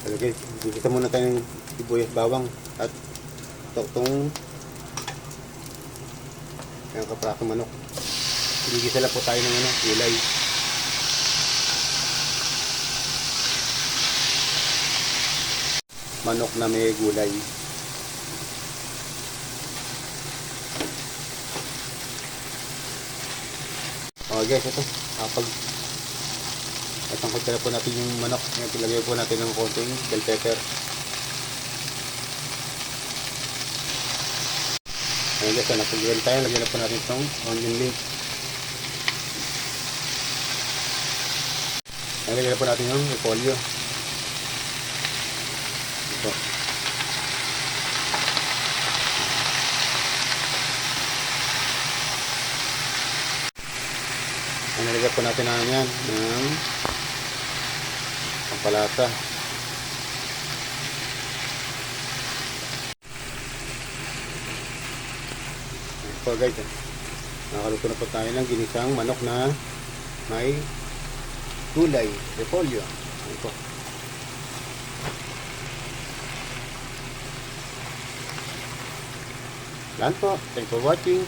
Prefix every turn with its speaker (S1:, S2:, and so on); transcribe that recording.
S1: Okay, gigisa muna tayo ng sibuyas, bawang at itong kapratong manok. Gigisa lang po tayo ng gulay. Manok na may gulay. Okay guys, ito. Atangkot na po natin yung manok. Ngayon, pilagay po natin ng konting bell pepper. Ayan guys, napag-grill tayo. Lagyan na po natin itong onion leaf. Ayan, lagyan na po natin yung repolyo. Ito. Ayan, nalagyan po natin na yan ng pampalasa. So guys, nakaluto na po tayo ng ginisang manok na may gulay, repolyo. Ayan po. Yan po. Thanks for watching.